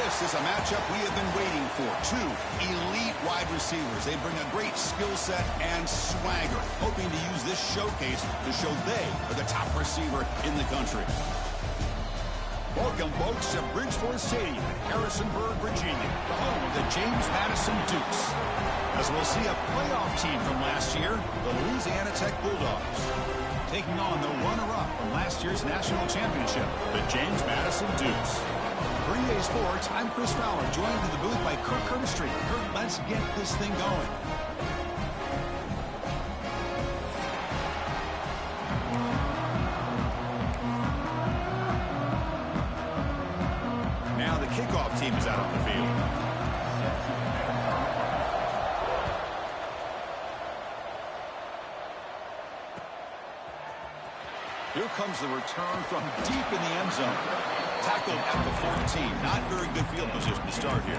This is a matchup we have been waiting for. Two elite wide receivers. They bring a great skill set and swagger, hoping to use this showcase to show they are the top receiver in the country. Welcome, folks, to Bridgeport Stadium in Harrisonburg, Virginia, the home of the James Madison Dukes. As we'll see a playoff team from last year, the Louisiana Tech Bulldogs, taking on the runner-up from last year's national championship, the James Madison Dukes. For EA Sports, I'm Chris Fowler, joined in the booth by Kirk Herbstreit. Kirk, let's get this thing going. Now the kickoff team is out on the field. Here comes the return from deep in the end zone. Tackled at the 14. Not very good field position to start here.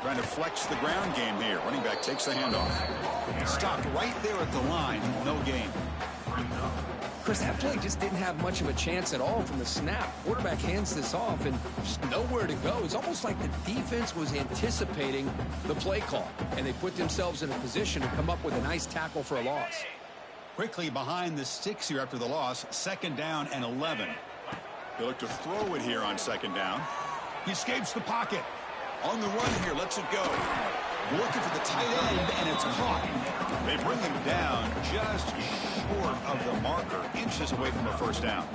Trying to flex the ground game here. Running back takes the handoff. Stopped right there at the line. No gain. Chris, that play just didn't have much of a chance at all from the snap. Quarterback hands this off and just nowhere to go. It's almost like the defense was anticipating the play call, and they put themselves in a position to come up with a nice tackle for a loss. Quickly behind the sticks here after the loss. 2nd down and 11. They look to throw it here on 2nd down. He escapes the pocket. On the run here, lets it go. Looking for the tight end, and it's caught. They bring him down just short of the marker, inches away from a 1st down.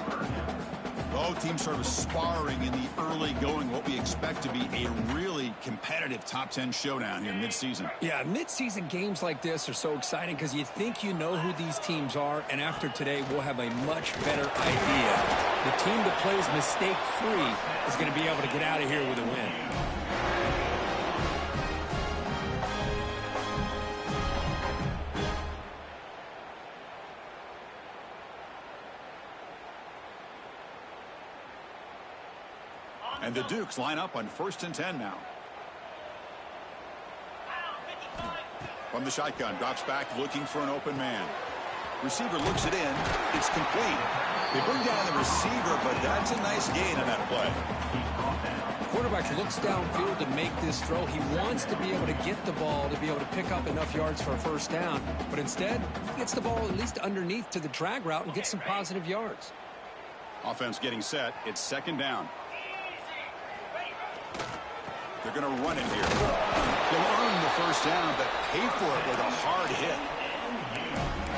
Both teams sort of sparring in the early going, what we expect to be a really competitive top 10 showdown here midseason. Yeah, midseason games like this are so exciting because you think you know who these teams are, and after today, we'll have a much better idea. The team that plays mistake-free is going to be able to get out of here with a win. And the Dukes line up on 1st and 10 now. From the shotgun, drops back looking for an open man. Receiver looks it in. It's complete. They bring down the receiver, but that's a nice gain on that play. Quarterback looks downfield to make this throw. He wants to be able to get the ball to be able to pick up enough yards for a 1st down. But instead, he gets the ball at least underneath to the drag route and gets some positive yards. Offense getting set. It's 2nd down. They're going to run it here. They'll earn the 1st down, but pay for it with a hard hit.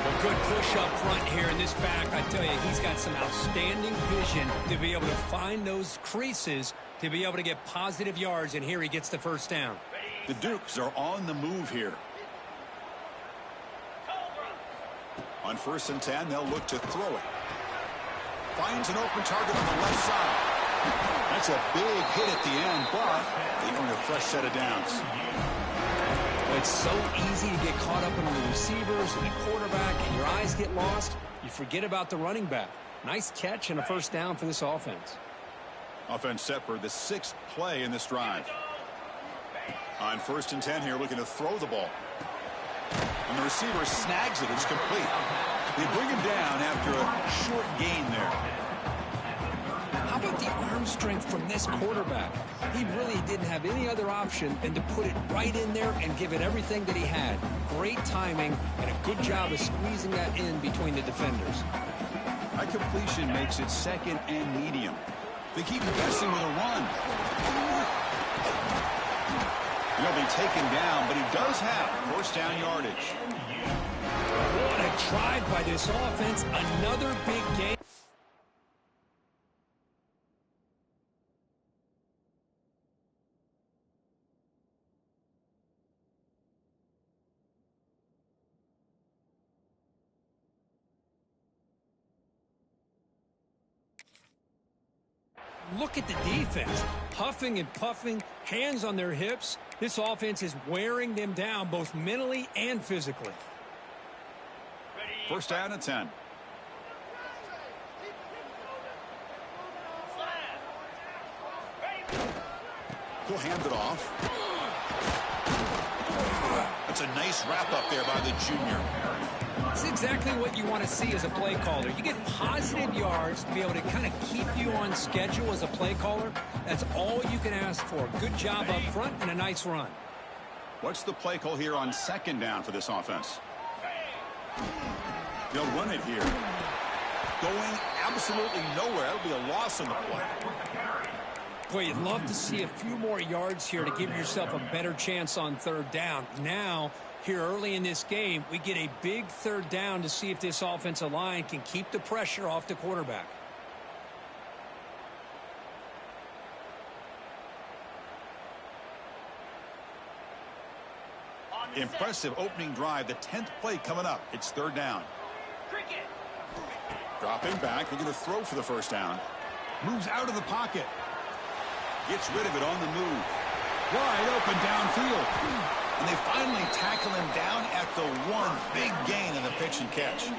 A good push up front here in this back. I tell you, he's got some outstanding vision to be able to find those creases to be able to get positive yards, and here he gets the 1st down. The Dukes are on the move here. On 1st and 10, they'll look to throw it. Finds an open target on the left side. That's a big hit at the end, but they earn a fresh set of downs. It's so easy to get caught up in the receivers and the quarterback, and your eyes get lost. You forget about the running back. Nice catch and a 1st down for this offense. Offense set for the 6th play in this drive. On 1st and 10 here, looking to throw the ball. And the receiver snags it. It's complete. They bring him down after a short gain there. How about the arm strength from this quarterback? He really didn't have any other option than to put it right in there and give it everything that he had. Great timing and a good job of squeezing that in between the defenders. That completion makes it 2nd and medium. They keep guessing with a run. He'll be taken down, but he does have 1st down yardage. What a drive by this offense. Another big game. Look at the defense, puffing and puffing, hands on their hips. This offense is wearing them down both mentally and physically. 1st down and 10. He'll hand it off. That's a nice wrap up there by the junior. It's exactly what you want to see as a play caller. You get positive yards to be able to kind of keep you on schedule as a play caller. That's all you can ask for. Good job up front and a nice run. What's the play call here on second down for this offense? They'll run it here. Going absolutely nowhere. That'll be a loss on the play. Boy, you'd love to see a few more yards here to give yourself a better chance on third down. Now, here early in this game, we get a big third down to see if this offensive line can keep the pressure off the quarterback. Impressive opening drive. The 10th play coming up. It's third down. Dropping back. We're going to throw for the first down. Moves out of the pocket. Gets rid of it on the move. Wide open downfield. And they finally tackle him down at the one. Big gain in the pitch and catch.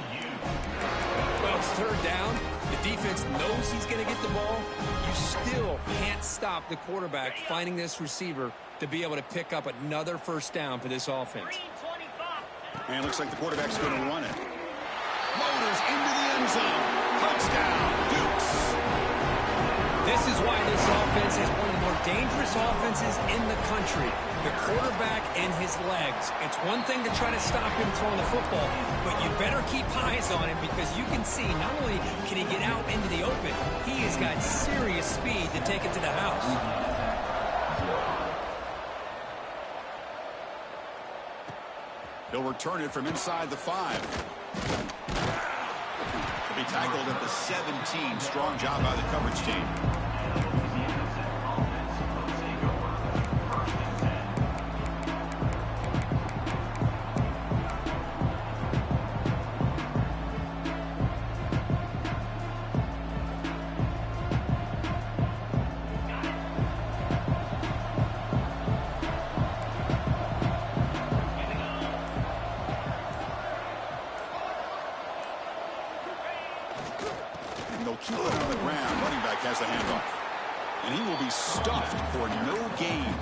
Well, it's third down. The defense knows he's going to get the ball. You still can't stop the quarterback finding this receiver to be able to pick up another first down for this offense. And it looks like the quarterback's going to run it. Motors into the end zone. Touchdown, Dukes. This is why this offense is one of the more dangerous offenses in the country. The quarterback and his legs. It's one thing to try to stop him throwing the football, but you better keep eyes on him because you can see not only can he get out into the open, he has got serious speed to take it to the house. He'll return it from inside the 5. He'll be tackled at the 17. Strong job by the coverage team. Keep it on the ground. Running back has the handoff. And he will be stuffed for no gain.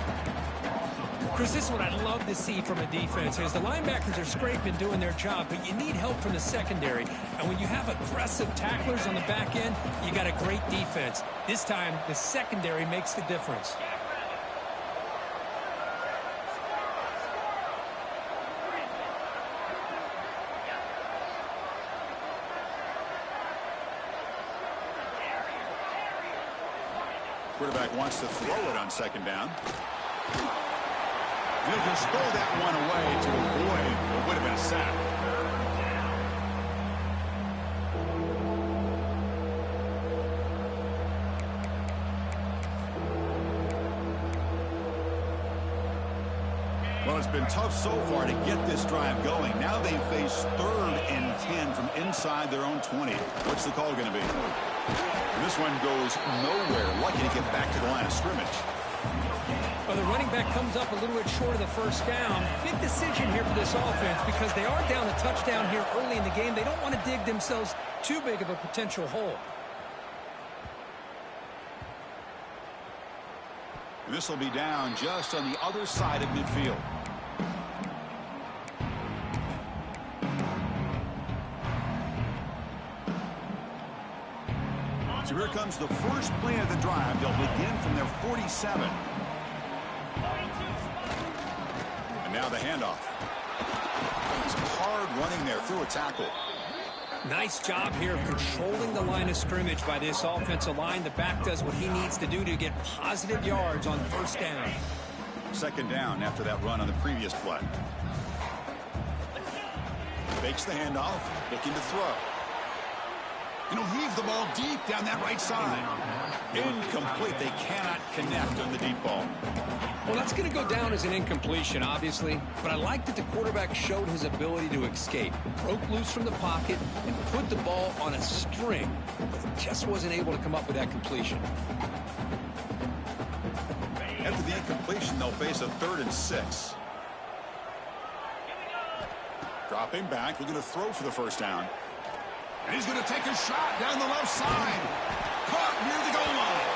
Chris, this is what I'd love to see from a defense is the linebackers are scraping doing their job, but you need help from the secondary. And when you have aggressive tacklers on the back end, you got a great defense. This time, the secondary makes the difference. Quarterback wants to throw it on second down. He'll just throw that one away to avoid what would have been a sack. Well, it's been tough so far to get this drive going. Now they face 3rd and 10 from inside their own 20. What's the call going to be? And this one goes nowhere. Lucky to get back to the line of scrimmage. Well, the running back comes up a little bit short of the first down. Big decision here for this offense because they are down a touchdown here early in the game. They don't want to dig themselves too big of a potential hole. And this will be down just on the other side of midfield. So here comes the first play of the drive. They'll begin from their 47. And now the handoff. Some hard running there through a tackle. Nice job here of controlling the line of scrimmage by this offensive line. The back does what he needs to do to get positive yards on first down. Second down after that run on the previous play. Fakes the handoff, looking to throw. And he'll heave the ball deep down that right side. Incomplete. They cannot connect on the deep ball. Well, that's going to go down as an incompletion, obviously. But I like that the quarterback showed his ability to escape. Broke loose from the pocket and put the ball on a string. But just wasn't able to come up with that completion. After the incompletion, they'll face a 3rd and 6. Dropping back. We're going to throw for the first down. And he's going to take a shot down the left side. Caught near the goal line.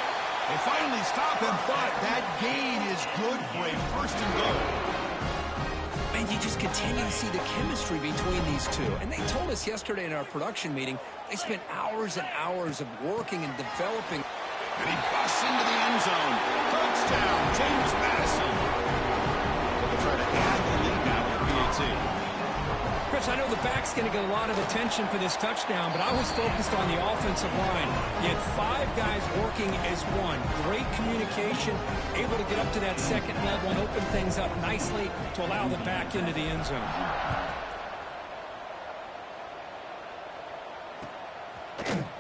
They finally stop him, but that gain is good for a first and goal. And you just continue to see the chemistry between these two. And they told us yesterday in our production meeting, they spent hours and hours of working and developing. And he busts into the end zone. Touchdown, James Madison. They'll try to add the lead now with PAT. Chris, I know the back's going to get a lot of attention for this touchdown, but I was focused on the offensive line. You had 5 guys working as one. Great communication, able to get up to that second level and open things up nicely to allow the back into the end zone.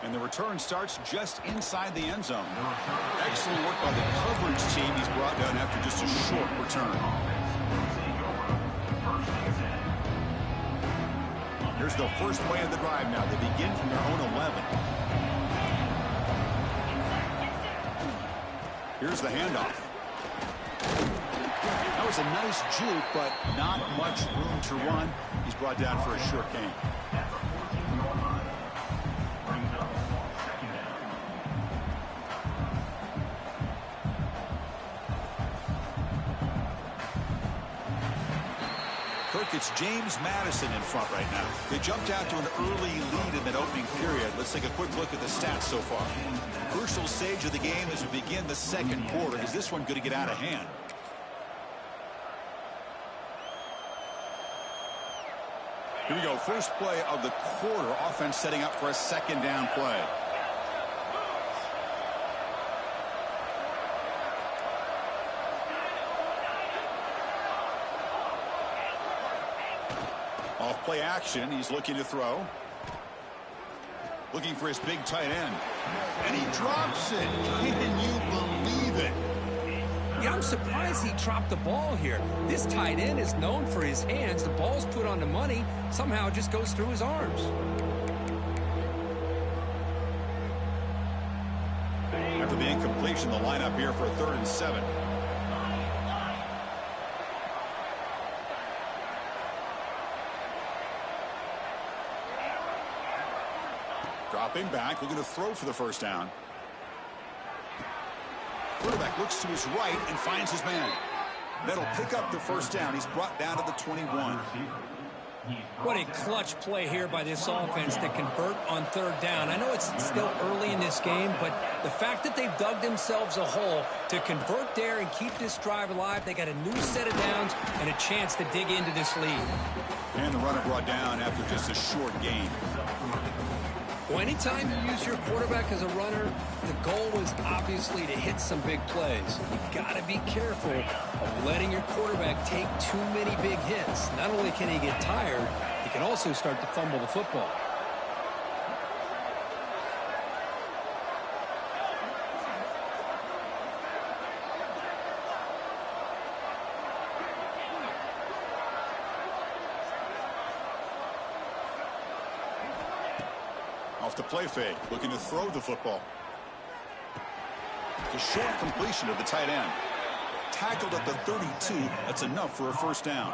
And the return starts just inside the end zone. Excellent work by the coverage team. He's brought down after just a short return. Here's the first play of the drive now. They begin from their own 11. Here's the handoff. That was a nice juke, but not much room to run. He's brought down for a short gain. It's James Madison in front right now. They jumped out to an early lead in that opening period. Let's take a quick look at the stats so far. Crucial stage of the game as we begin the second quarter. Is this one going to get out of hand? Here we go. First play of the quarter. Offense setting up for a second down play. Off play action. He's looking to throw. Looking for his big tight end. And he drops it. Can you believe it? Yeah, I'm surprised he dropped the ball here. This tight end is known for his hands. The ball's put on the money. Somehow it just goes through his arms. After the incompletion, the lineup here for a 3rd and 7. Dropping back, looking to throw for the first down. Quarterback looks to his right and finds his man. That'll pick up the first down. He's brought down to the 21. What a clutch play here by this offense to convert on 3rd down. I know it's still early in this game, but the fact that they've dug themselves a hole to convert there and keep this drive alive, they got a new set of downs and a chance to dig into this lead. And the runner brought down after just a short gain. Well, anytime you use your quarterback as a runner, the goal is obviously to hit some big plays. You've got to be careful of letting your quarterback take too many big hits. Not only can he get tired, he can also start to fumble the football. Off the play fake, looking to throw the football. The short completion of the tight end. Tackled at the 32. That's enough for a first down.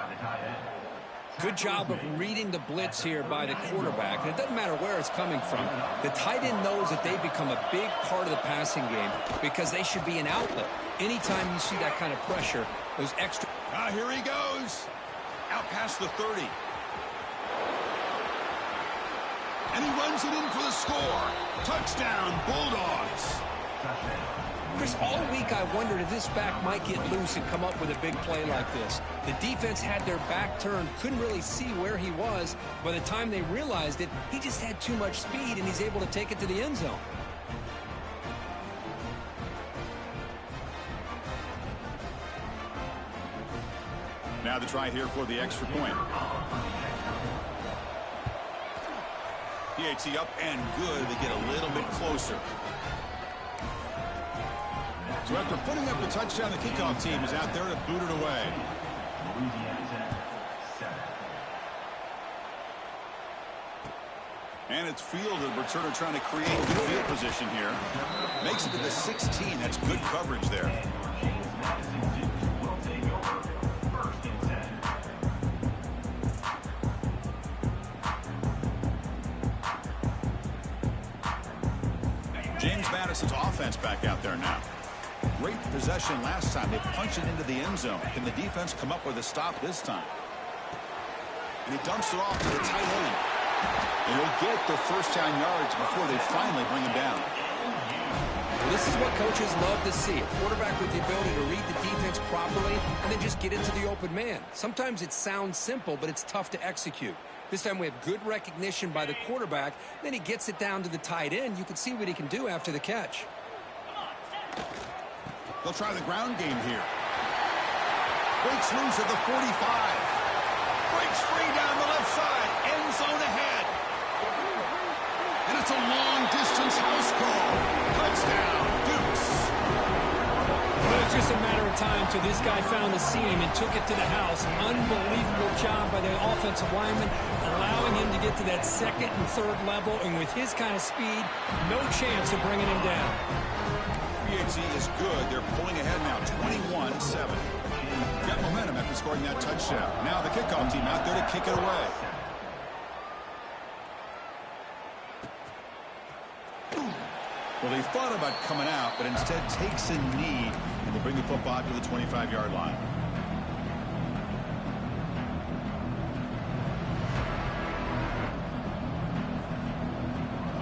Good job of reading the blitz here by the quarterback. And it doesn't matter where it's coming from. The tight end knows that they've become a big part of the passing game because they should be an outlet. Anytime you see that kind of pressure, those extra... Ah, here he goes. Out past the 30. And he runs it in for the score. Touchdown, Bulldogs. Chris, all week I wondered if this back might get loose and come up with a big play like this. The defense had their back turned, couldn't really see where he was. By the time they realized it, he just had too much speed, and he's able to take it to the end zone. Now the try here for the extra point. PAT up and good. They get a little bit closer. So after putting up the touchdown, the kickoff team is out there to boot it away. And it's field. The returner trying to create good field position here. Makes it to the 16. That's good coverage there. James Madison's offense back out there now. Great possession last time. They punched it into the end zone. Can the defense come up with a stop this time? And he dumps it off to the tight end. And he'll get the first down yards before they finally bring him down. Well, this is what coaches love to see. A quarterback with the ability to read the defense properly and then just get into the open man. Sometimes it sounds simple, but it's tough to execute. This time we have good recognition by the quarterback. Then he gets it down to the tight end. You can see what he can do after the catch. They'll try the ground game here. Breaks loose at the 45. Breaks free down the left side. End zone ahead. And it's a long-distance house call. Touchdown, Dukes. But it's just a matter of time till this guy found the seam and took it to the house. Unbelievable job by the offensive lineman, allowing him to get to that second and third level. And with his kind of speed, no chance of bringing him down. PHC is good. They're pulling ahead now, 21-7. Got momentum after scoring that touchdown. Now the kickoff team out there to kick it away. Well, they thought about coming out, but instead takes a knee, and they bring the football to the 25-yard line.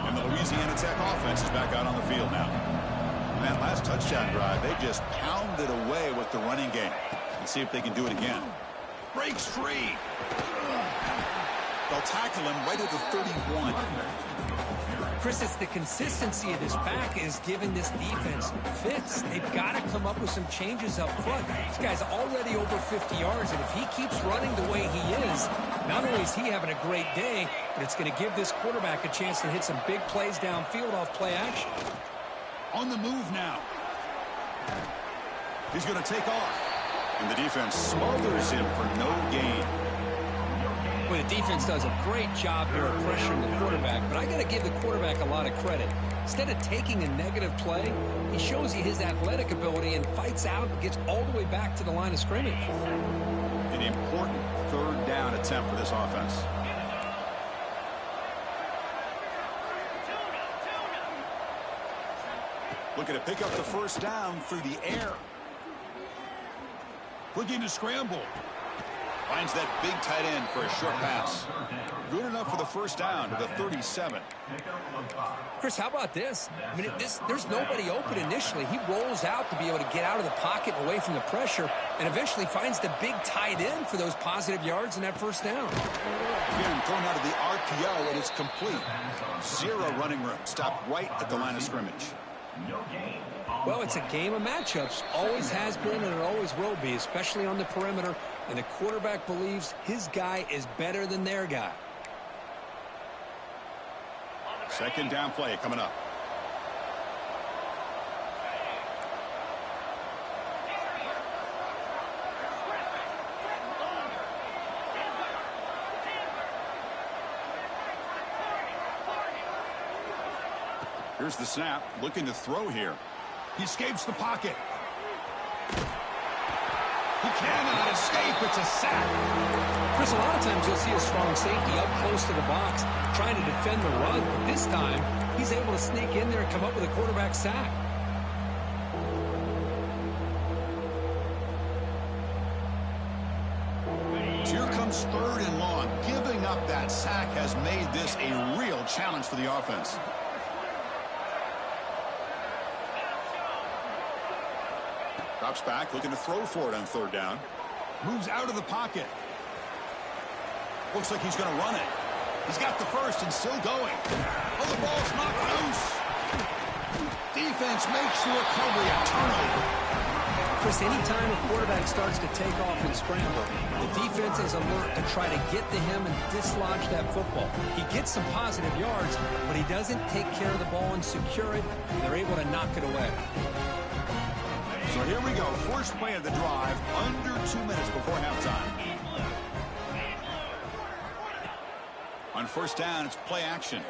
And the Louisiana Tech offense is back out on the field now. That last touchdown drive, they just pounded away with the running game. Let's see if they can do it again. Breaks free. They'll tackle him right at the 31. Chris, it's the consistency of this back is giving this defense fits. They've got to come up with some changes up front. This guy's already over 50 yards, and if he keeps running the way he is, not only is he having a great day, but it's going to give this quarterback a chance to hit some big plays downfield off play action. On the move now. He's going to take off. And the defense smothers him for no gain. Well, the defense does a great job here of pressuring the quarterback, but I got to give the quarterback a lot of credit. Instead of taking a negative play, he shows you his athletic ability and fights out and gets all the way back to the line of scrimmage. An important third down attempt for this offense. Looking to pick up the first down through the air. Looking to scramble. Finds that big tight end for a short pass. Good enough for the first down to the 37. Chris, how about this? I mean, there's nobody open initially. He rolls out to be able to get out of the pocket and away from the pressure and eventually finds the big tight end for those positive yards in that first down. Again, thrown out of the RPO, and it's complete. Zero running room. Stopped right at the line of scrimmage. Well, it's a game of matchups. Always has been and it always will be, especially on the perimeter. And the quarterback believes his guy is better than their guy. Second down play coming up. Here's the snap, looking to throw here. He escapes the pocket. He cannot escape. It's a sack. Chris, a lot of times you'll see a strong safety up close to the box trying to defend the run. But this time, he's able to sneak in there and come up with a quarterback sack. Here comes third and long. Giving up that sack has made this a real challenge for the offense. Drops back, looking to throw for it on third down. Moves out of the pocket. Looks like he's going to run it. He's got the first and still going. Oh, the ball's knocked loose. Defense makes the recovery, a turnover. Chris, anytime a quarterback starts to take off and scramble, the defense is alert to try to get to him and dislodge that football. He gets some positive yards, but he doesn't take care of the ball and secure it, and they're able to knock it away. So here we go. First play of the drive, under 2 minutes before halftime. On first down, it's play action.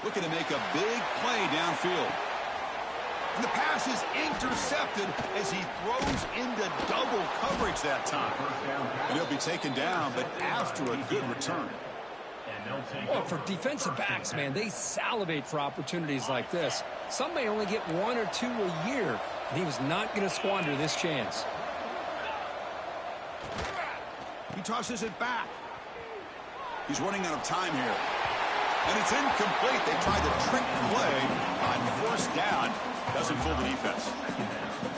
Looking to make a big play downfield. And the pass is intercepted as he throws into double coverage that time. And he'll be taken down, but after a good return. Well, for defensive backs, man, they salivate for opportunities like this. Some may only get 1 or 2 a year, and he was not going to squander this chance. He tosses it back. He's running out of time here. And it's incomplete. They tried the trick play on first down. Doesn't fool the defense.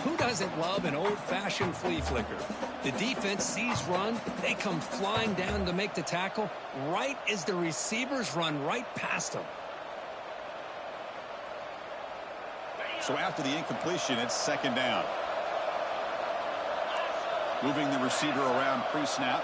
Who doesn't love an old-fashioned flea flicker? The defense sees run. They come flying down to make the tackle right as the receivers run right past them. So after the incompletion, it's second down. Moving the receiver around pre-snap.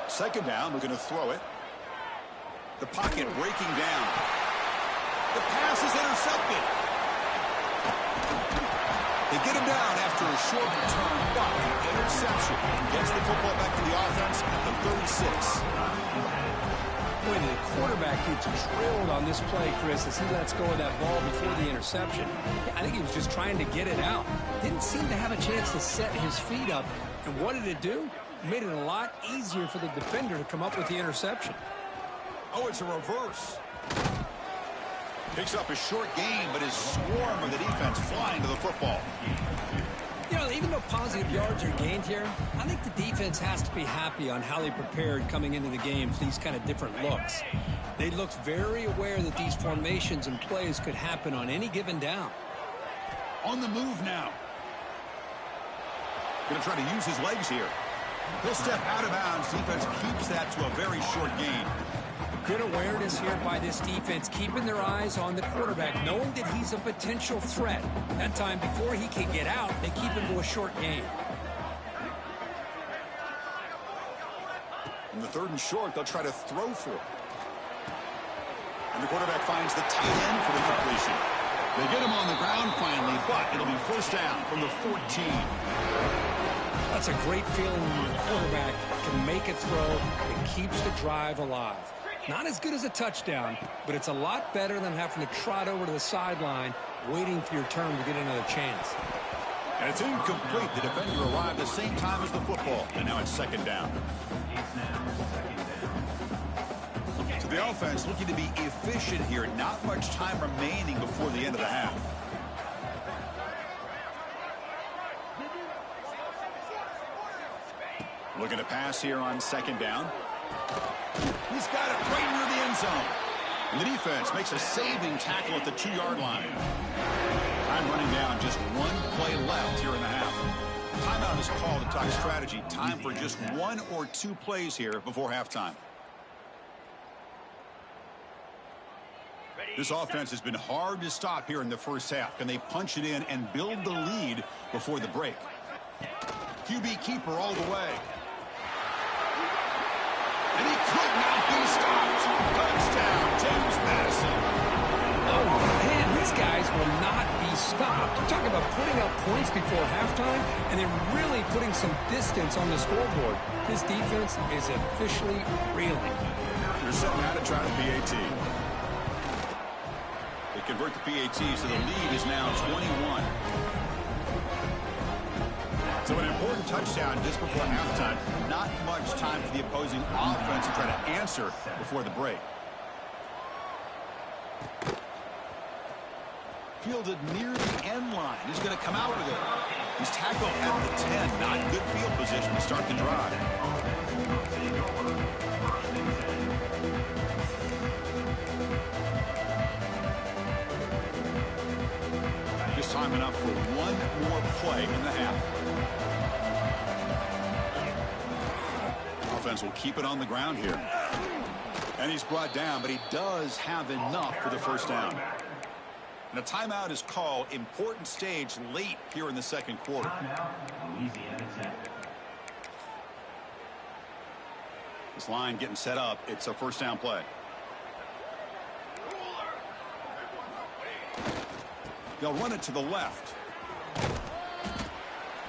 Second down, we're going to throw it. The pocket breaking down. The pass is intercepted. They get him down after a short return, but the interception gets the football back to the offense at the 36. Boy, the quarterback gets drilled on this play, Chris, as he lets go of that ball before the interception. I think he was just trying to get it out. Didn't seem to have a chance to set his feet up. And what did it do? Made it a lot easier for the defender to come up with the interception. Oh, it's a reverse. Picks up a short gain, but his swarm of the defense flying to the football. You know, even though positive yards are gained here, I think the defense has to be happy on how they prepared coming into the game for these kind of different looks. They looked very aware that these formations and plays could happen on any given down. On the move now. Going to try to use his legs here. He'll step out of bounds. Defense keeps that to a very short gain. Good awareness here by this defense, keeping their eyes on the quarterback, knowing that he's a potential threat. That time, before he can get out, they keep him to a short gain. In the third and short, they'll try to throw for it. And the quarterback finds the tight end for the completion. They get him on the ground finally, but it'll be first down from the 14. That's a great feeling when your quarterback can make a throw that keeps the drive alive. Not as good as a touchdown, but it's a lot better than having to trot over to the sideline, waiting for your turn to get another chance. And it's incomplete. The defender arrived the same time as the football, and now it's second down. So the offense looking to be efficient here. Not much time remaining before the end of the half. Looking to pass here on second down. He's got it right near the end zone. And the defense makes a saving tackle at the 2-yard line. Time running down, just one play left here in the half. Timeout is called to talk strategy. Time for just 1 or 2 plays here before halftime. This offense has been hard to stop here in the first half. Can they punch it in and build the lead before the break? QB keeper all the way. And he could not be stopped. Touchdown, James Madison. Oh, man, these guys will not be stopped. You're talking about putting up points before halftime, and then really putting some distance on the scoreboard. This defense is officially reeling. They're setting out to try the PAT. They convert the PAT, so the lead is now 21. So an important touchdown just before halftime. Not much time for the opposing offense to try to answer before the break. Fielded near the end line. He's going to come out with it. He's tackled at the 10. Not good field position to start the drive. Just time enough for one more play in the half. Offense will keep it on the ground here. And he's brought down, but he does have enough for the first down. And a timeout is called. Important stage late here in the second quarter. This line getting set up. It's a first down play. They'll run it to the left.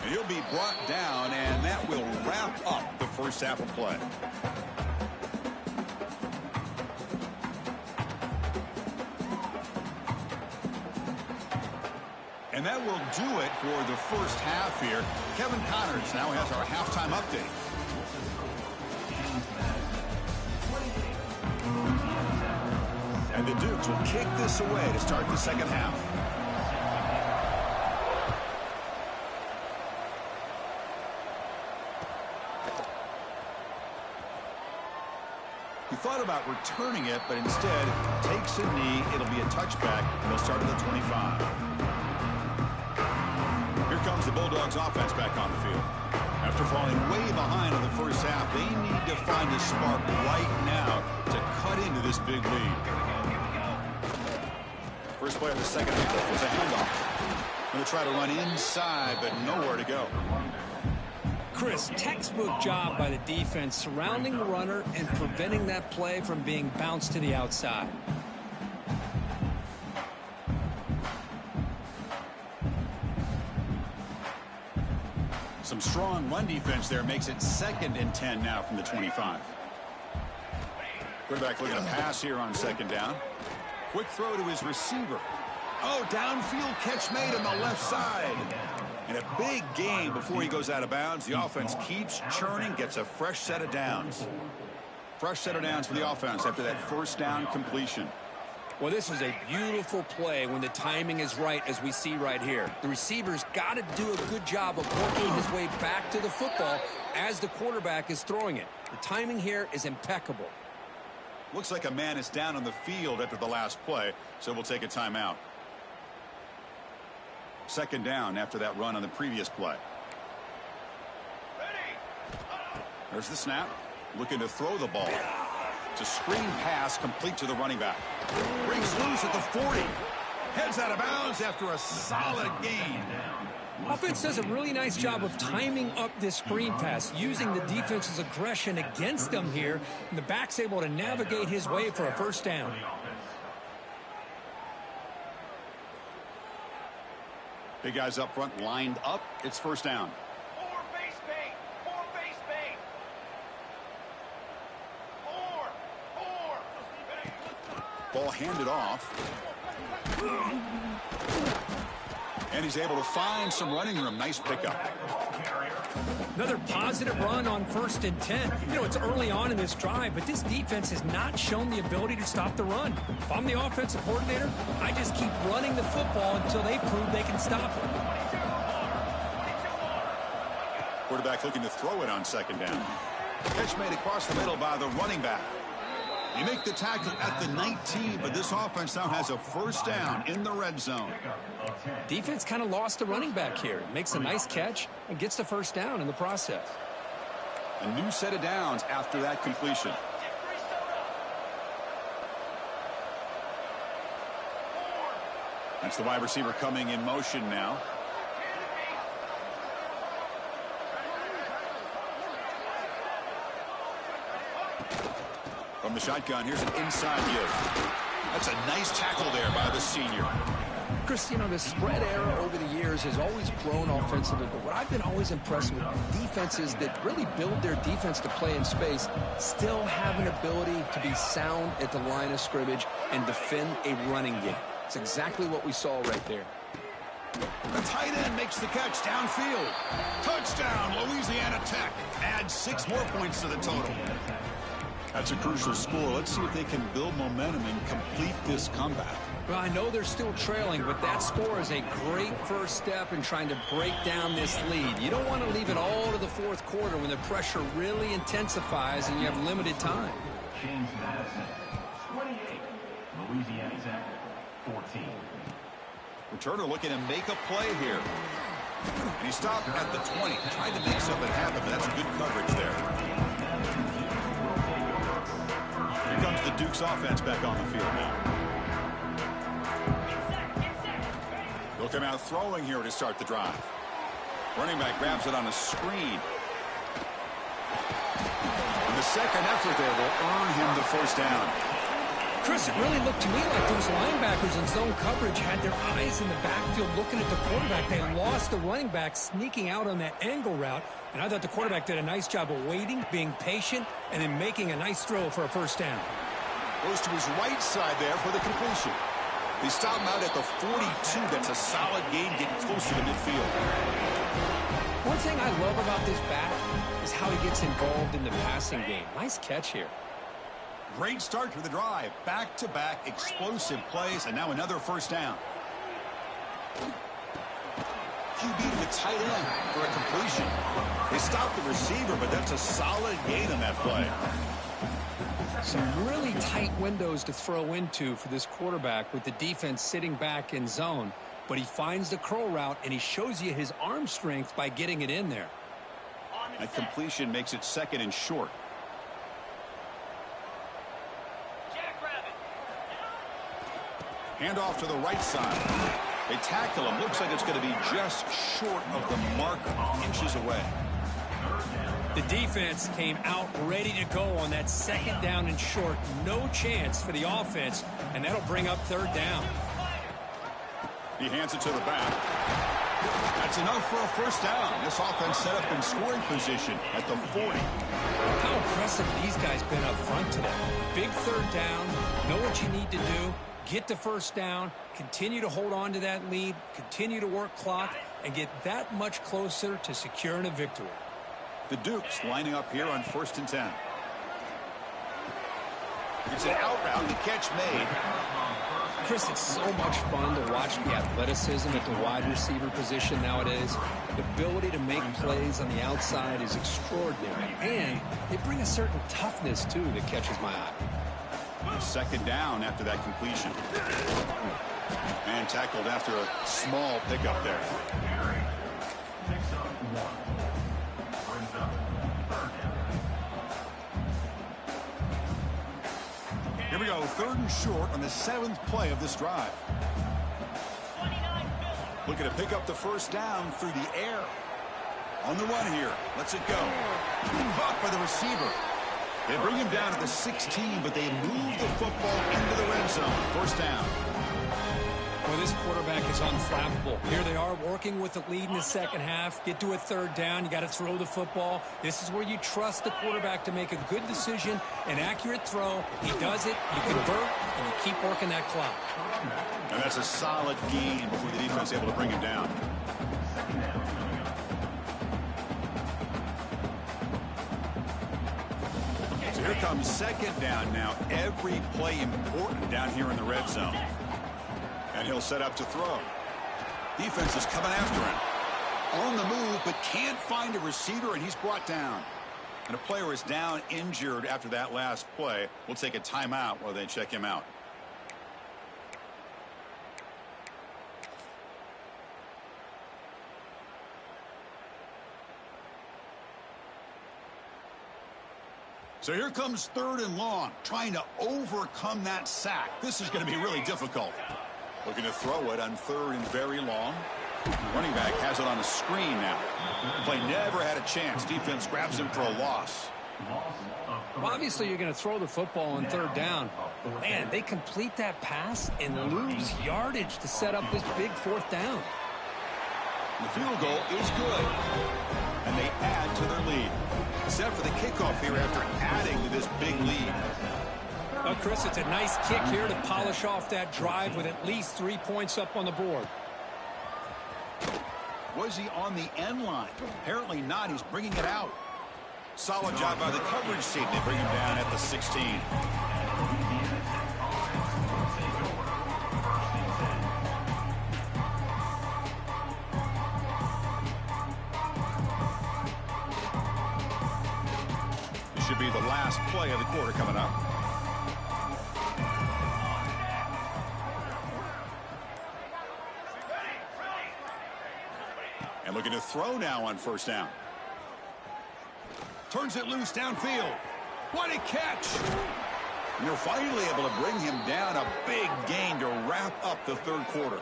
And he'll be brought down, and that will wrap up the first half of play. And that will do it for the first half here. Kevin Connors now has our halftime update. And the Dukes will kick this away to start the second half. He thought about returning it, but instead takes a knee. It'll be a touchback, and they'll start at the 25. Here comes the Bulldogs offense back on the field. After falling way behind in the first half, they need to find a spark right now to cut into this big lead. First play of the second half was a handoff. Going to try to run inside, but nowhere to go. Chris, textbook job by the defense surrounding the runner and preventing that play from being bounced to the outside. Some strong run defense there makes it 2nd and 10 now from the 25. Quarterback looking to pass here on 2nd down. Quick throw to his receiver. Oh, downfield catch made on the left side. And a big gain before he goes out of bounds. The offense keeps churning, gets a fresh set of downs. Fresh set of downs for the offense after that first down completion. Well, this is a beautiful play when the timing is right, as we see right here. The receiver's got to do a good job of working his way back to the football as the quarterback is throwing it. The timing here is impeccable. Looks like a man is down on the field after the last play, so we'll take a timeout. 2nd down after that run on the previous play. There's the snap. Looking to throw the ball. It's a screen pass complete to the running back. Breaks loose at the 40. Heads out of bounds after a solid gain. Offense does a really nice job of timing up this screen pass, using the defense's aggression against them here, and the back's able to navigate his way for a first down. Big guys up front lined up. It's first down. More base bait. More base bait. More. Ball handed off. And he's able to find some running room. Nice pickup. Another positive run on 1st and 10. You know, it's early on in this drive, but this defense has not shown the ability to stop the run. If I'm the offensive coordinator, I just keep running the football until they prove they can stop it. Quarterback looking to throw it on 2nd down. Catch made across the middle by the running back. You make the tackle at the 19, but this offense now has a first down in the red zone. Defense kind of lost the running back here. Makes a nice catch and gets the first down in the process. A new set of downs after that completion. That's the wide receiver coming in motion now. From the shotgun, here's an inside give. That's a nice tackle there by the senior. Chris, you know, the spread era over the years has always grown offensively, but what I've been always impressed with defenses that really build their defense to play in space still have an ability to be sound at the line of scrimmage and defend a running game. It's exactly what we saw right there. The tight end makes the catch downfield. Touchdown, Louisiana Tech. Adds 6 more points to the total. That's a crucial score. Let's see if they can build momentum and complete this comeback. Well, I know they're still trailing, but that score is a great first step in trying to break down this lead. You don't want to leave it all to the 4th quarter when the pressure really intensifies and you have limited time. James Madison, 28. Louisiana Tech, 14. Returner looking to make a play here. And he stopped at the 20. Tried to make something happen, but that's good coverage there. Here comes the Dukes offense back on the field now. They'll come out throwing here to start the drive. Running back grabs it on a screen. And the second effort there will earn him the first down. Chris, it really looked to me like those linebackers in zone coverage had their eyes in the backfield looking at the quarterback. They lost the running back sneaking out on that angle route. And I thought the quarterback did a nice job of waiting, being patient, and then making a nice throw for a first down. Goes to his right side there for the completion. They stop him out at the 42. That's a solid gain, getting closer to midfield. One thing I love about this back is how he gets involved in the passing game. Nice catch here. Great start to the drive. Back-to-back explosive plays, and now another first down. QB to the tight end for a completion. They stopped the receiver, but that's a solid gain on that play. Some really tight windows to throw into for this quarterback with the defense sitting back in zone. But he finds the curl route, and he shows you his arm strength by getting it in there. That completion makes it second and short. Hand off to the right side. They tackle him. Looks like it's going to be just short of the mark, inches away. The defense came out ready to go on that second down and short. No chance for the offense, and that'll bring up third down. He hands it to the back. That's enough for a first down. This offense set up in scoring position at the 40. How impressive these guys been up front today. Big third down. Know what you need to do. Get the first down. Continue to hold on to that lead. Continue to work clock and get that much closer to securing a victory. The Dukes lining up here on 1st and 10. It's an out route. The catch made. Chris, it's so much fun to watch the athleticism at the wide receiver position nowadays. The ability to make plays on the outside is extraordinary. And they bring a certain toughness, too, that catches my eye. Second down after that completion. Man tackled after a small pickup there. Here we go, 3rd and short on the 7th play of this drive. Looking to pick up the first down through the air. On the run here. Lets it go. Blocked by the receiver. They bring him down to the 16, but they move the football into the red zone. First down. Well, this quarterback is unflappable. Here they are working with the lead in the second half. Get to a third down. You got to throw the football. This is where you trust the quarterback to make a good decision, an accurate throw. He does it, you convert, and you keep working that clock. And that's a solid gain before the defense is able to bring him down. Here comes second down now. Every play important down here in the red zone. And he'll set up to throw. Defense is coming after him. On the move, but can't find a receiver, and he's brought down. And a player is down injured after that last play. We'll take a timeout while they check him out. So here comes 3rd and long, trying to overcome that sack. This is going to be really difficult. Looking to throw it on 3rd and very long. The running back has it on the screen now. The play never had a chance. Defense grabs him for a loss. Well, obviously, you're going to throw the football on 3rd down. Man, they complete that pass and lose yardage to set up this big 4th down. The field goal is good. And they add to their lead. Set for the kickoff here after adding to this big lead. Well, Chris, it's a nice kick here to polish off that drive with at least 3 points up on the board. Was he on the end line? Apparently not. He's bringing it out. Solid job by the coverage team. They bring him down at the 16. Should be the last play of the quarter coming up. And looking to throw now on 1st down. Turns it loose downfield. What a catch! And they're finally able to bring him down. A big gain to wrap up the 3rd quarter.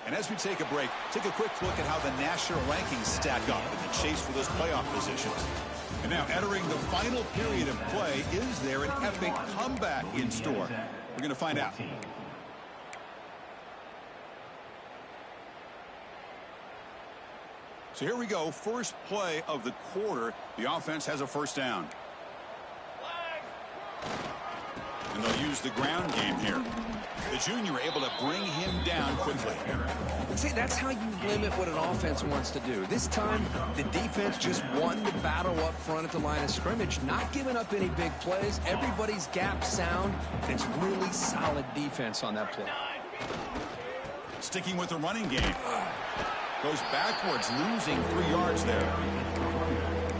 And as we take a break, take a quick look at how the national rankings stack up in the chase for those playoff positions. And now entering the final period of play, is there an epic comeback in store? We're going to find out. So here we go, first play of the quarter. The offense has a first down. And they'll use the ground game here. The junior able to bring him down quickly. See, that's how you limit what an offense wants to do. This time, the defense just won the battle up front at the line of scrimmage, not giving up any big plays. Everybody's gap sound, and it's really solid defense on that play. Sticking with the running game. Goes backwards, losing 3 yards there.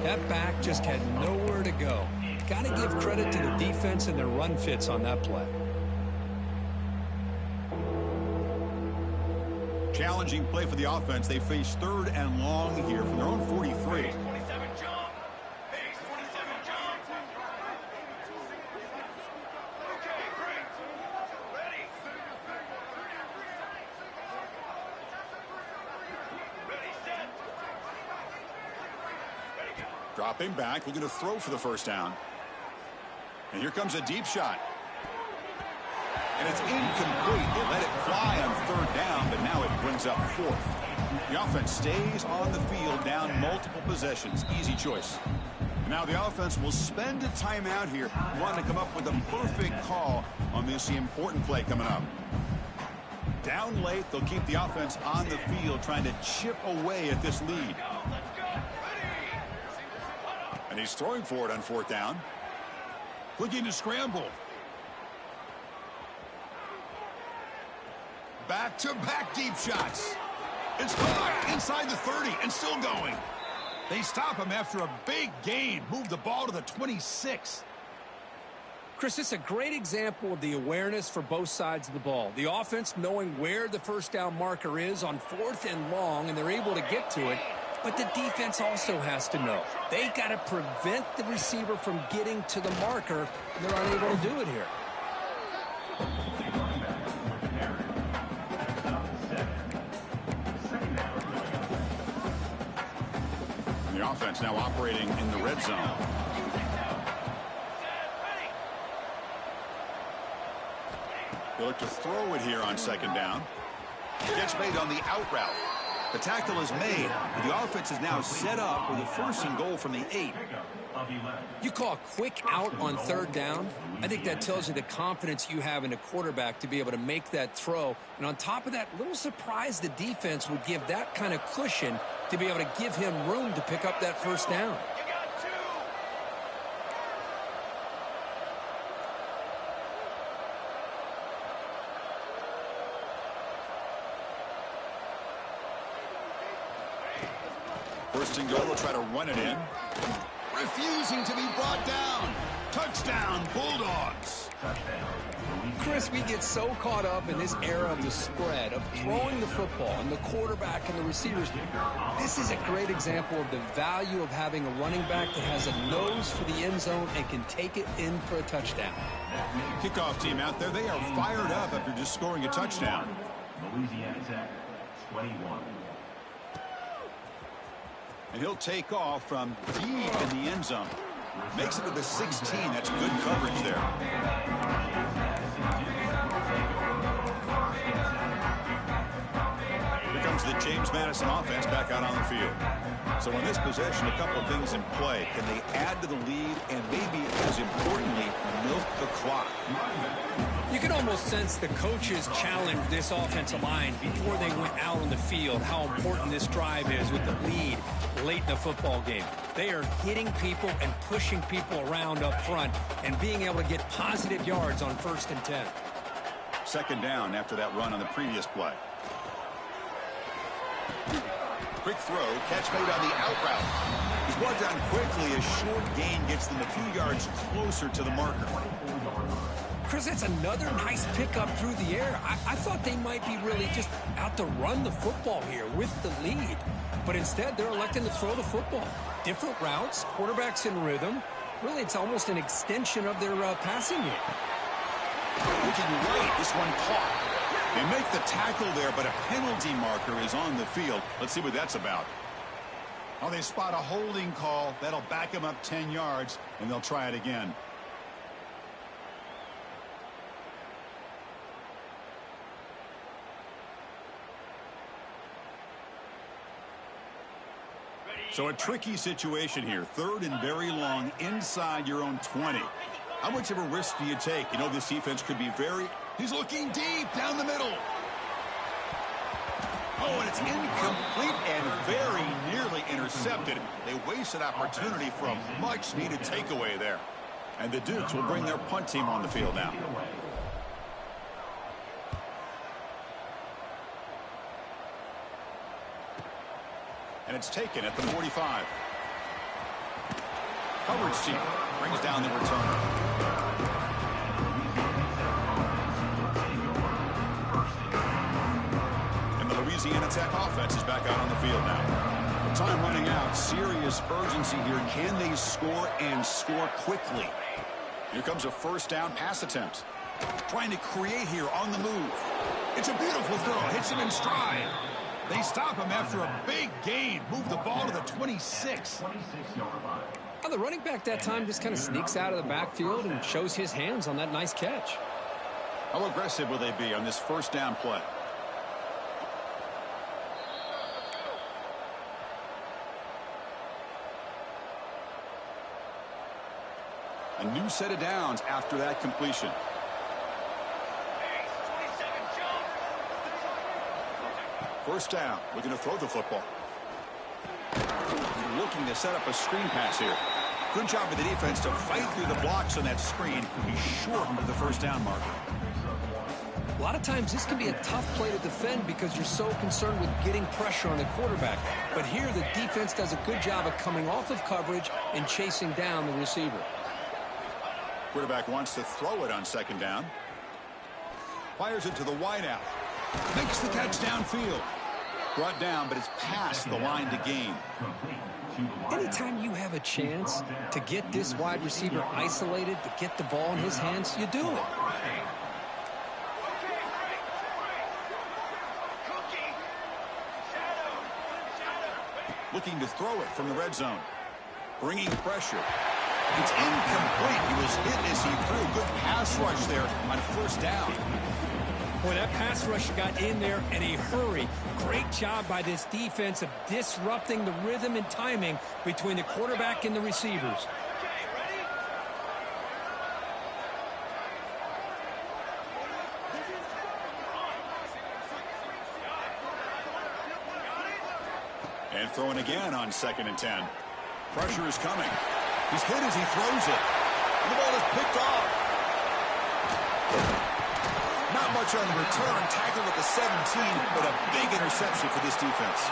That back just had nowhere to go. Got to give credit to the defense and their run fits on that play. Challenging play for the offense. They face 3rd and long here from their own 43. Base 27 jump. Base 27 jump. Okay, great. Ready. Ready, set. Ready, go. Dropping back, looking to throw for the first down. And here comes a deep shot. And it's incomplete. They let it fly on 3rd down, but now it brings up 4th. The offense stays on the field, down multiple possessions. Easy choice. Now the offense will spend a timeout here, wanting to come up with a perfect call on this important play coming up. Down late, they'll keep the offense on the field, trying to chip away at this lead. And he's throwing for it on 4th down. Looking to scramble. Back-to-back deep shots. It's caught inside the 30 and still going. They stop him after a big gain. Move the ball to the 26. Chris, it's a great example of the awareness for both sides of the ball. The offense knowing where the first down marker is on 4th and long, and they're able to get to it. But the defense also has to know. They got to prevent the receiver from getting to the marker, and they're unable to do it here. The offense now operating in the red zone. They look to throw it here on 2nd down. Gets made on the out route. The tackle is made. The offense is now set up with a 1st and goal from the 8. You call a quick out on 3rd down. I think that tells you the confidence you have in a quarterback to be able to make that throw. And on top of that, little surprised the defense would give that kind of cushion to be able to give him room to pick up that 1st down. First and goal, they'll try to run it in. Refusing to be brought down. Touchdown, Bulldogs. Chris, we get so caught up in this era of the spread, of throwing the football, and the quarterback and the receivers. This is a great example of the value of having a running back that has a nose for the end zone and can take it in for a touchdown. Kickoff team out there, they are fired up after just scoring a touchdown. Louisiana Tech, 21. And he'll take off from deep in the end zone. Makes it to the 16. That's good coverage there. Here comes the James Madison offense back out on the field. So in this possession, a couple of things in play. Can they add to the lead and maybe, as importantly, milk the clock? You can almost sense the coaches challenged this offensive line before they went out on the field, how important this drive is with the lead late in the football game. They are hitting people and pushing people around up front and being able to get positive yards on 1st and 10. 2nd down after that run on the previous play. Quick throw, catch made on the out route. He's brought down quickly. A short gain gets them a few yards closer to the marker. Chris, that's another nice pickup through the air. I thought they might be really just out to run the football here with the lead. But instead, they're electing to throw the football. Different routes, quarterbacks in rhythm. Really, it's almost an extension of their passing game. Looking right, this one caught. They make the tackle there, but a penalty marker is on the field. Let's see what that's about. Oh, they spot a holding call. That'll back them up 10 yards, and they'll try it again. So a tricky situation here. 3rd and very long inside your own 20. How much of a risk do you take? You know, this defense could be very... He's looking deep down the middle. Oh, and it's incomplete and very nearly intercepted. They wasted opportunity for a much-needed takeaway there. And the Dukes will bring their punt team on the field now. And it's taken at the 45. Coverage team brings down the returner. Louisiana Tech offense is back out on the field now. Time running out. Serious urgency here. Can they score and score quickly? Here comes a first down pass attempt. Trying to create here on the move. It's a beautiful throw. Hits him in stride. They stop him after a big gain. Move the ball to the 26. Well, the running back that time just kind of sneaks out of the backfield and shows his hands on that nice catch. How aggressive will they be on this first down play? A new set of downs after that completion. First down, looking to throw the football. Looking to set up a screen pass here. Good job of the defense to fight through the blocks on that screen. He's short of the first down marker. A lot of times this can be a tough play to defend because you're so concerned with getting pressure on the quarterback. But here the defense does a good job of coming off of coverage and chasing down the receiver. Quarterback wants to throw it on second down. Fires it to the wideout. Makes the catch downfield. Brought down, but it's past the line to gain. Anytime you have a chance to get this wide receiver isolated, to get the ball in his hands, you do it. Looking to throw it from the red zone. Bringing pressure. It's incomplete. He was hit as he threw. Good pass rush there on first down. Boy, that pass rush got in there in a hurry. Great job by this defense of disrupting the rhythm and timing between the quarterback and the receivers. And throwing again on 2nd and 10. Pressure is coming. He's hit as he throws it. And the ball is picked off. Not much on the return. Tackled at the 17, but a big interception for this defense.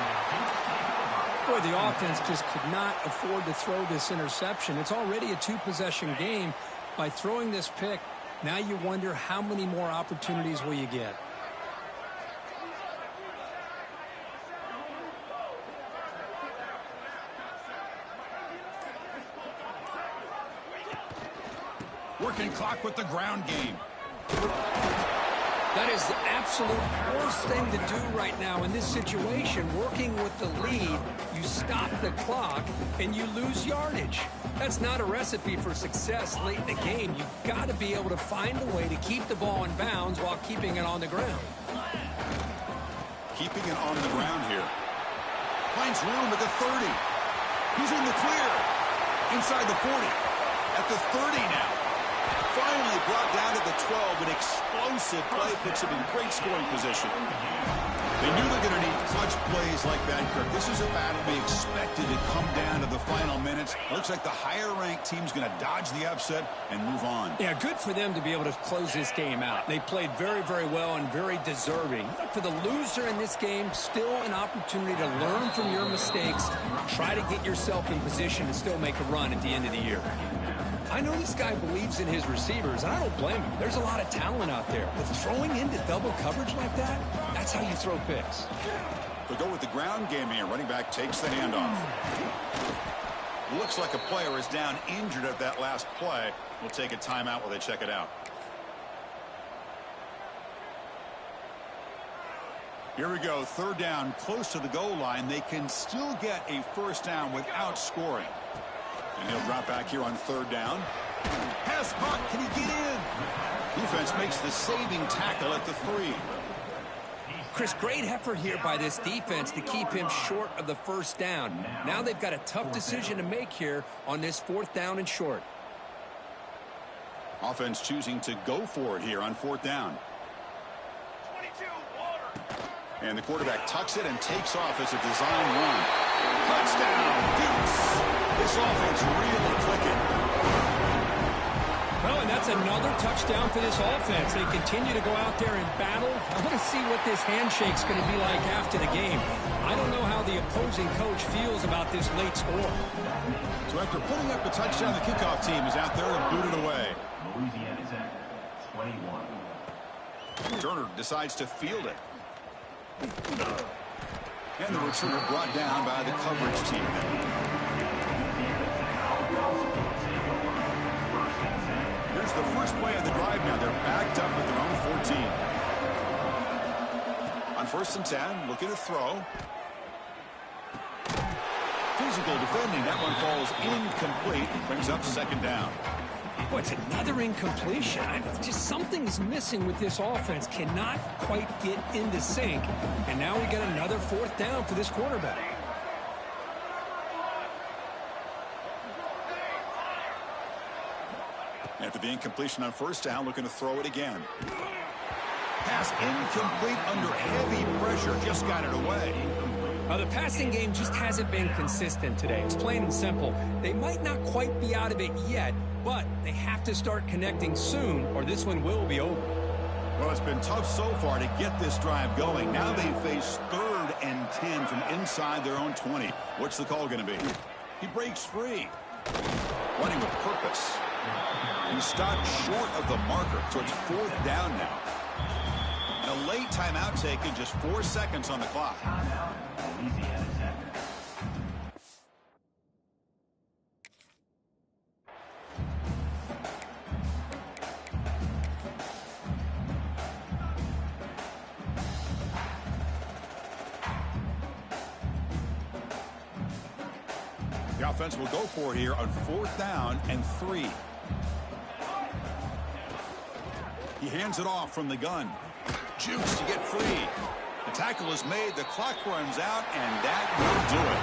Boy, the offense just could not afford to throw this interception. It's already a two-possession game. By throwing this pick, now you wonder how many more opportunities will you get. Working clock with the ground game. That is the absolute worst thing to do right now in this situation. Working with the lead, you stop the clock and you lose yardage. That's not a recipe for success late in the game. You've got to be able to find a way to keep the ball in bounds while keeping it on the ground. Keeping it on the ground here. Finds room at the 30. He's in the clear. Inside the 40. At the 30 now. Finally brought down to the 12. An explosive play puts him in great scoring position. They knew they're going to need clutch plays like that, Kirk. This is a battle we expected to come down to the final minutes. Looks like the higher-ranked team's going to dodge the upset and move on. Yeah, good for them to be able to close this game out. They played very, very well and very deserving. For the loser in this game, still an opportunity to learn from your mistakes. Try to get yourself in position to still make a run at the end of the year. I know this guy believes in his receivers, and I don't blame him. There's a lot of talent out there. But throwing into double coverage like that, that's how you throw picks. They'll go with the ground game here. Running back takes the handoff. Looks like a player is down injured at that last play. We'll take a timeout while they check it out. Here we go. 3rd down, close to the goal line. They can still get a first down without scoring. And he'll drop back here on 3rd down. Pass caught. Can he get in? Defense makes the saving tackle at the 3. Chris, great effort here by this defense to keep him short of the first down. Now they've got a tough decision to make here on this 4th down and short. Offense choosing to go for it here on 4th down. 22, water. And the quarterback tucks it and takes off as a design run. Touchdown, Dukes. This offense really clicking. Well, and that's another touchdown for this offense. They continue to go out there and battle. I want to see what this handshake's going to be like after the game. I don't know how the opposing coach feels about this late score. So after putting up the touchdown, the kickoff team is out there to boot it away. Louisiana's at 21. Turner decides to field it. And the returner brought down by the coverage team. Here's the first play of the drive now. They're backed up at their own 14. On 1st and 10, looking to throw. Physical defending. That one falls incomplete. Brings up 2nd down. Boy, it's another incompletion. Just something's missing with this offense. Cannot quite get into sync. And now we got another 4th down for this quarterback. After the incompletion on 1st down, looking to throw it again. Pass incomplete under heavy pressure. Just got it away. The passing game just hasn't been consistent today. It's plain and simple. They might not quite be out of it yet, but they have to start connecting soon or this one will be over. Well, it's been tough so far to get this drive going. Now they face 3rd and 10 from inside their own 20. What's the call going to be? He breaks free. Running with purpose. He stopped short of the marker, so it's 4th down now. A late timeout taken, just 4 seconds on the clock. The offense will go for it here on 4th down and 3. He hands it off from the gun. Jukes to get free. The tackle is made. The clock runs out, and that will do it.